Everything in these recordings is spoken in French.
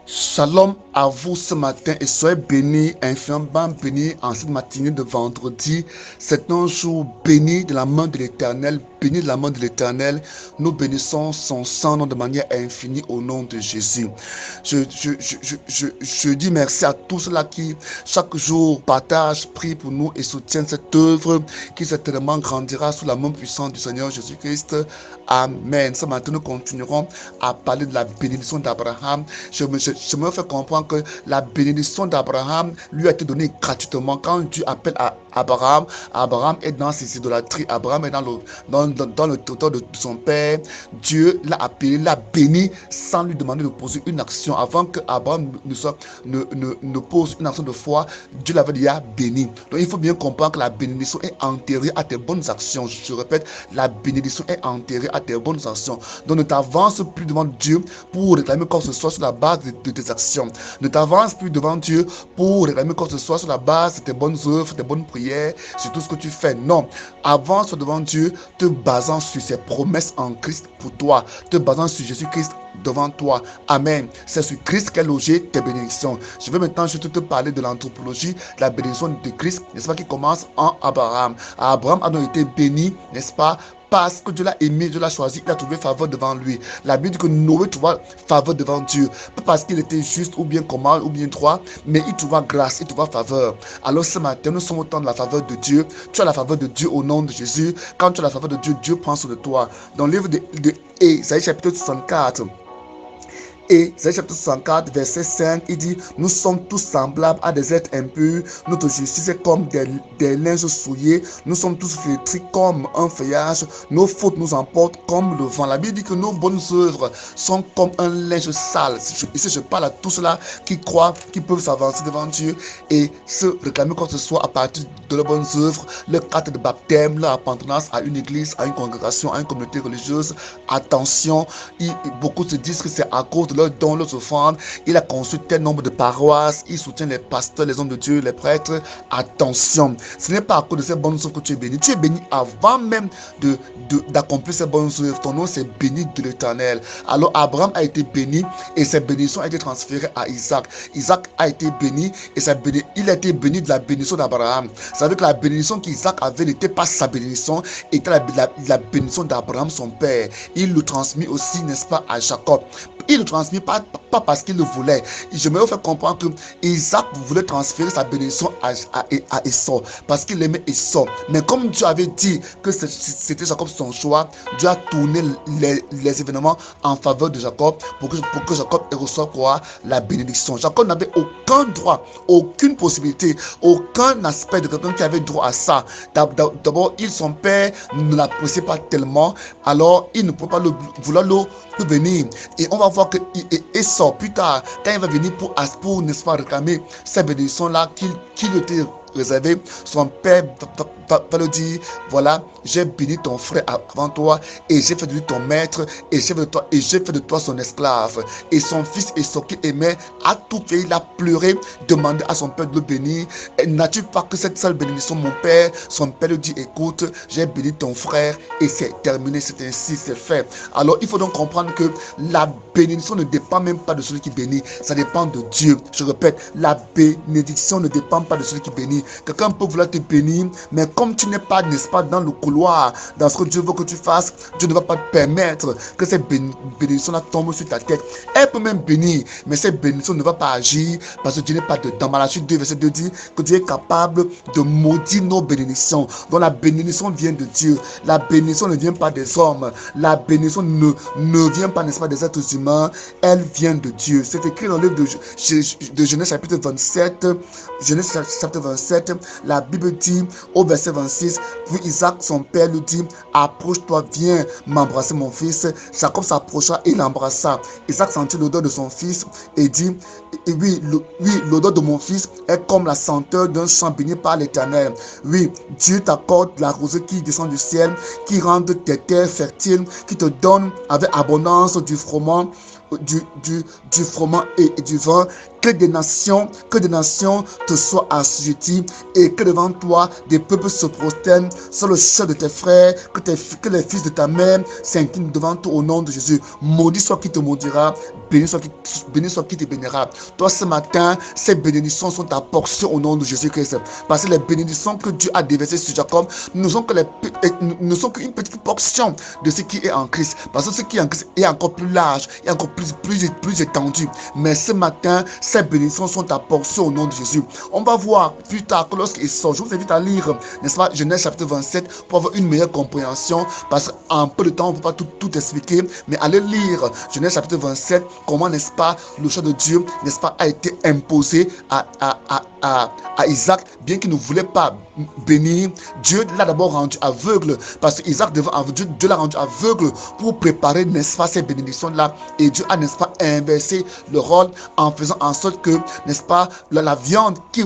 Shalom à vous ce matin et soyez bénis, infiniment bénis en cette matinée de vendredi. C'est un jour béni de la main de l'Éternel, béni de la main de l'Éternel. Nous bénissons son sang de manière infinie au nom de Jésus. Je dis merci à tous ceux-là qui chaque jour partagent, prient pour nous et soutiennent cette œuvre qui certainement grandira sous la main puissante du Seigneur Jésus-Christ. Amen. Ce matin, nous continuerons à parler de la bénédiction d'Abraham. Je me fais comprendre que la bénédiction d'Abraham lui a été donnée gratuitement. Quand Dieu appelle à Abraham, Abraham est dans ses idolâtries, Abraham est dans le territoire de son père. Dieu l'a appelé, l'a béni sans lui demander de poser une action. Avant que Abraham ne pose une action de foi, Dieu l'avait déjà béni. Donc il faut bien comprendre que la bénédiction est enterrée à tes bonnes actions. Je répète, la bénédiction est enterrée à tes bonnes actions. Donc ne t'avance plus devant Dieu pour réclamer quoi que ce soit sur la base de tes actions. Ne t'avance plus devant Dieu pour réclamer quoi que ce soit sur la base de tes bonnes œuvres, tes bonnes prières, sur tout ce que tu fais. Non, avance devant Dieu te basant sur ses promesses en Christ pour toi, te basant sur Jésus-Christ devant toi. Amen. C'est sur Christ qu'est logé tes bénédictions. Je vais maintenant juste te parler de l'anthropologie, de la bénédiction de Christ, n'est-ce pas, qui commence en Abraham. Abraham a donc été béni, n'est-ce pas, parce que Dieu l'a aimé, Dieu l'a choisi, il a trouvé faveur devant lui. La Bible dit que Noé trouva faveur devant Dieu. Pas parce qu'il était juste ou bien commun ou bien droit, mais il trouva grâce, il trouva faveur. Alors ce matin, nous sommes au temps de la faveur de Dieu. Tu as la faveur de Dieu au nom de Jésus. Quand tu as la faveur de Dieu, Dieu prend soin de toi. Dans le livre de Ésaïe chapitre 64, et Ésaïe chapitre 64, verset 5, il dit: nous sommes tous semblables à des êtres impurs, notre justice est comme des linges souillés, nous sommes tous flétris comme un feuillage, nos fautes nous emportent comme le vent. La Bible dit que nos bonnes œuvres sont comme un linge sale. Ici, je parle à tous ceux-là qui croient qu'ils peuvent s'avancer devant Dieu et se réclamer quoi que ce soit à partir de leurs bonnes œuvres, leur carte de baptême, leur appartenance à une église, à une congrégation, à une communauté religieuse. Attention, beaucoup se disent que c'est à cause de leurs dons, leurs offrandes. Il a construit tel nombre de paroisses, il soutient les pasteurs, les hommes de Dieu, les prêtres. Attention, ce n'est pas à cause de ces bonnes œuvres que tu es béni. Tu es béni avant même d'accomplir ces bonnes œuvres. Ton nom c'est béni de l'Éternel. Alors Abraham a été béni et ses bénédictions ont été transférées à Isaac. Isaac a été béni et il a été béni de la bénédiction d'Abraham. Ça veut dire que la bénédiction qu'Isaac avait n'était pas sa bénédiction, était la bénédiction d'Abraham son père. Il le transmit aussi, n'est-ce pas, à Jacob. Il ne transmet pas parce qu'il le voulait. Je me fais comprendre que Isaac voulait transférer sa bénédiction à Esau parce qu'il aimait Esau. Mais comme Dieu avait dit que c'était Jacob son choix, Dieu a tourné les événements en faveur de Jacob pour que Jacob reçoive quoi? La bénédiction. Jacob n'avait aucun droit, aucune possibilité, aucun aspect de quelqu'un qui avait droit à ça. D'abord, son père ne l'appréciait pas tellement, alors il ne peut pas vouloir le venir. Et on va voir que Esau, plus tard, quand il va venir pour n'est-ce pas, réclamer ces bénédictions-là qui lui étaient réservées, son père va le dire: voilà, j'ai béni ton frère avant toi et j'ai fait de lui ton maître et j'ai fait de toi son esclave. Et son fils Esau qui aimait a tout fait, il a pleuré, demandé à son père de le bénir. N'as-tu pas que cette seule bénédiction, mon père? Son père lui dit: écoute, j'ai béni ton frère et c'est terminé, c'est ainsi, c'est fait. Alors il faut donc comprendre que la bénédiction ne dépend même pas de celui qui bénit, ça dépend de Dieu. Je répète, la bénédiction ne dépend pas de celui qui bénit. Quelqu'un peut vouloir te bénir, mais comme tu n'es pas, n'est-ce pas, dans le couloir, dans ce que Dieu veut que tu fasses, Dieu ne va pas te permettre que cette bénédiction-là tombe sur ta tête. Elle peut même bénir, mais cette bénédiction ne va pas agir parce que Dieu n'est pas dedans. Malachie 2, verset 2 dit que Dieu est capable de maudire nos bénédictions. Donc la bénédiction vient de Dieu. La bénédiction ne vient pas des hommes. La bénédiction ne vient pas, n'est-ce pas, des êtres humains. Elle vient de Dieu. C'est écrit dans le livre de Genèse chapitre 27. Genèse chapitre 27, la Bible dit au verset 26: puis Isaac son père lui dit: approche-toi, viens m'embrasser mon fils. Jacob s'approcha et l'embrassa. Isaac sentit l'odeur de son fils et dit: oui, l'odeur de mon fils est comme la senteur d'un champ béni par l'Éternel. Oui, Dieu t'accorde la rosée qui descend du ciel, qui rend tes terres fertiles, qui te donne avec abondance du froment du froment et du vin, que des nations te soient assujetties et que devant toi des peuples se prosternent sur le chef de tes frères, que les fils de ta mère s'inclinent devant toi au nom de Jésus. Maudit soit qui te maudira, béni soit qui te bénira. Toi ce matin, ces bénédictions sont ta portion au nom de Jésus-Christ. Parce que les bénédictions que Dieu a déversées sur Jacob ne sont qu'une petite portion de ce qui est en Christ. Parce que ce qui est en Christ est encore plus large, et encore plus étendu. Mais ce matin, ces bénédictions sont ta portion au nom de Jésus. On va voir plus tard que lorsqu'il sort, je vous invite à lire, n'est-ce pas, Genèse chapitre 27 pour avoir une meilleure compréhension. Parce qu'en peu de temps, on ne peut pas tout expliquer. Mais allez lire Genèse chapitre 27, comment, n'est-ce pas, le choix de Dieu, n'est-ce pas, a été imposé à Isaac, bien qu'il ne voulait pas bénir. Dieu l'a d'abord rendu aveugle, parce que Dieu l'a rendu aveugle pour préparer, n'est-ce pas, ces bénédictions-là. Et Dieu a, n'est-ce pas, inversé le rôle en faisant en sorte que, n'est-ce pas, la viande qui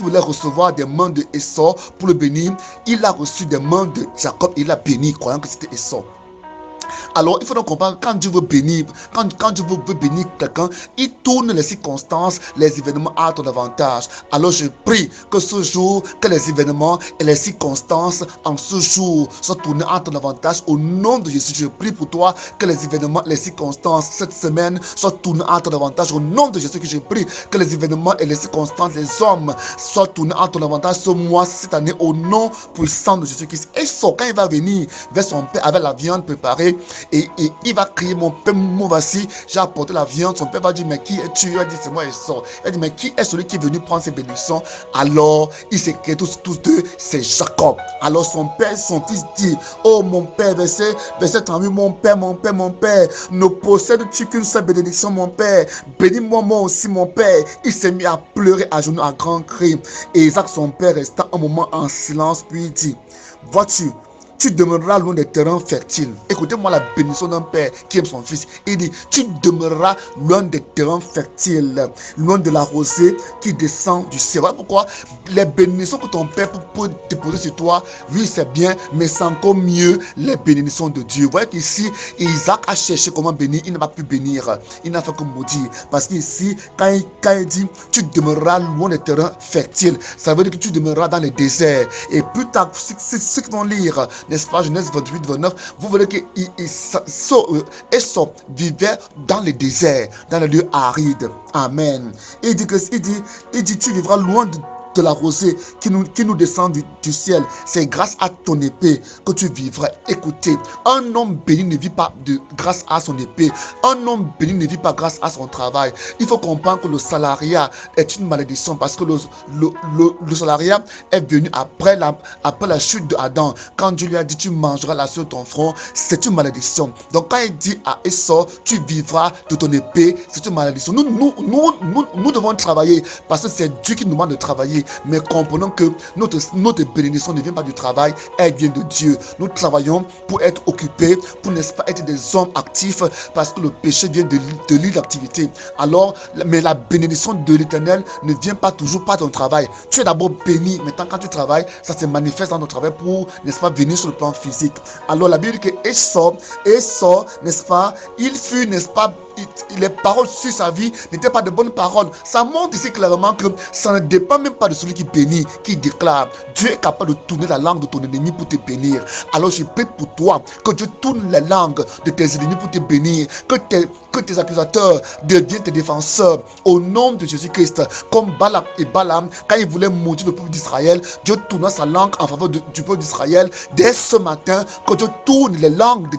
voulait recevoir des mains de Esau pour le bénir, il a reçu des mains de Jacob, il a béni, croyant que c'était Esau. Alors, il faut donc comprendre, quand Dieu veut bénir, quand Dieu veut bénir quelqu'un, il tourne les circonstances, les événements à ton avantage. Alors, je prie que ce jour, que les événements et les circonstances en ce jour soient tournés à ton avantage. Au nom de Jésus, je prie pour toi que les événements, les circonstances cette semaine soient tournés à ton avantage. Au nom de Jésus, que je prie que les événements et les circonstances, les hommes soient tournés à ton avantage ce mois, cette année, au nom puissant de Jésus-Christ. Et quand il va venir vers son père avec la viande préparée, et il va crier, mon père, voici, j'ai apporté la viande. Son père va dire, mais qui es-tu? Il va dire, c'est moi, il sort. Il dit, mais qui est celui qui est venu prendre ses bénédictions? Alors, il s'écrit tous deux, c'est Jacob. Alors son père, son fils dit, oh mon père, verset 38, mon père, ne possèdes-tu qu'une seule bénédiction, mon père? Bénis-moi, moi aussi, mon père. Il s'est mis à pleurer à genoux, à grands cris. Et Isaac, son père, resta un moment en silence, puis il dit, vois-tu, tu demeureras loin des terrains fertiles. Écoutez-moi la bénédiction d'un père qui aime son fils. Il dit, tu demeureras loin des terrains fertiles, loin de la rosée qui descend du ciel. Voilà pourquoi les bénédictions que ton père peut déposer sur toi, oui c'est bien, mais c'est encore mieux les bénédictions de Dieu. Vous voyez qu'ici, Isaac a cherché comment bénir, il n'a pas pu bénir. Il n'a fait que maudire. Parce qu'ici, quand il dit, tu demeureras loin des terrains fertiles, ça veut dire que tu demeureras dans les déserts. Et plus tard, ceux qui vont lire, n'est-ce pas, Genèse 28, 29, vous voyez que Esau vivait dans les déserts, dans les lieux arides. Amen. Il dit, tu vivras loin de la rosée qui nous descend du ciel. C'est grâce à ton épée que tu vivras. Écoutez, un homme béni ne vit pas grâce à son épée. Un homme béni ne vit pas grâce à son travail. Il faut comprendre que le salariat est une malédiction parce que le salariat est venu après la chute d'Adam. Quand Dieu lui a dit tu mangeras la sueur de ton front, c'est une malédiction. Donc quand il dit à Esau tu vivras de ton épée, c'est une malédiction. Nous devons travailler parce que c'est Dieu qui nous demande de travailler. Mais comprenons que notre bénédiction ne vient pas du travail, elle vient de Dieu. Nous travaillons pour être occupés, pour, n'est-ce pas, être des hommes actifs, parce que le péché vient de l'inactivité. Alors, mais la bénédiction de l'Éternel ne vient pas toujours par ton travail. Tu es d'abord béni, maintenant quand tu travailles, ça se manifeste dans ton travail pour, n'est-ce pas, venir sur le plan physique. Alors la Bible dit que Esau, n'est-ce pas, il fut, n'est-ce pas, les paroles sur sa vie n'étaient pas de bonnes paroles. Ça montre ici clairement que ça ne dépend même pas de celui qui bénit, qui déclare. Dieu est capable de tourner la langue de ton ennemi pour te bénir. Alors je prie pour toi que Dieu tourne la langue de tes ennemis pour te bénir, que tes accusateurs deviennent tes défenseurs au nom de Jésus-Christ. Comme Balak et Balaam, quand ils voulaient maudire le peuple d'Israël, Dieu tourna sa langue en faveur du peuple d'Israël. Dès ce matin, que Dieu tourne les langues de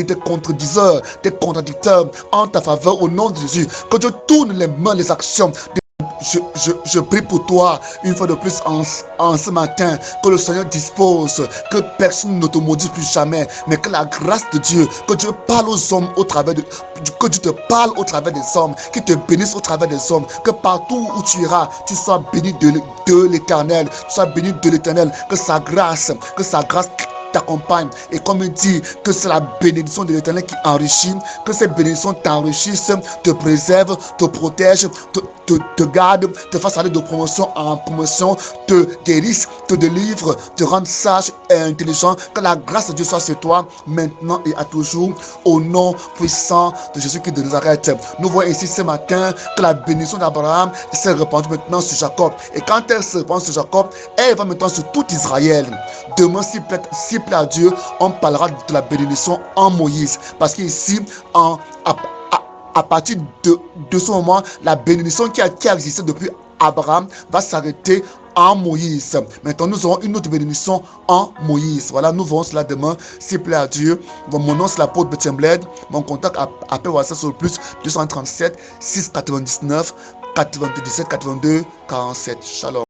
tes contrediseurs, tes contradicteurs en ta faveur au nom de Jésus. Que Dieu tourne les mains, les actions. Je prie pour toi une fois de plus en ce matin, que le Seigneur dispose, que personne ne te maudit plus jamais, mais que la grâce de Dieu, que Dieu parle aux hommes au travers que Dieu te parle au travers des hommes, qu'il te bénisse au travers des hommes, que partout où tu iras, tu sois béni de l'Éternel, tu sois béni de l'Éternel, que sa grâce t'accompagne. Et comme il dit que c'est la bénédiction de l'Éternel qui enrichit, que ces bénédictions t'enrichissent, te préservent, te protègent, te gardent, te fassent aller de promotion en promotion, te guérissent, te délivrent, te rendent sage et intelligent. Que la grâce de Dieu soit sur toi maintenant et à toujours, au nom puissant de Jésus-Christ de Nazareth. Nous voyons ici ce matin que la bénédiction d'Abraham s'est répandue maintenant sur Jacob. Et quand elle se répand sur Jacob, elle va maintenant sur tout Israël. Demain, s'il plaît à Dieu, on parlera de la bénédiction en Moïse. Parce qu'ici, à partir de ce moment, la bénédiction qui a existé depuis Abraham va s'arrêter en Moïse. Maintenant, nous aurons une autre bénédiction en Moïse. Voilà, nous verrons cela demain, s'il plaît à Dieu. Mon nom, c'est l'apôtre Bethlehem Bled. Mon contact, appelle WhatsApp sur le plus 237 699 97 82 47. Shalom.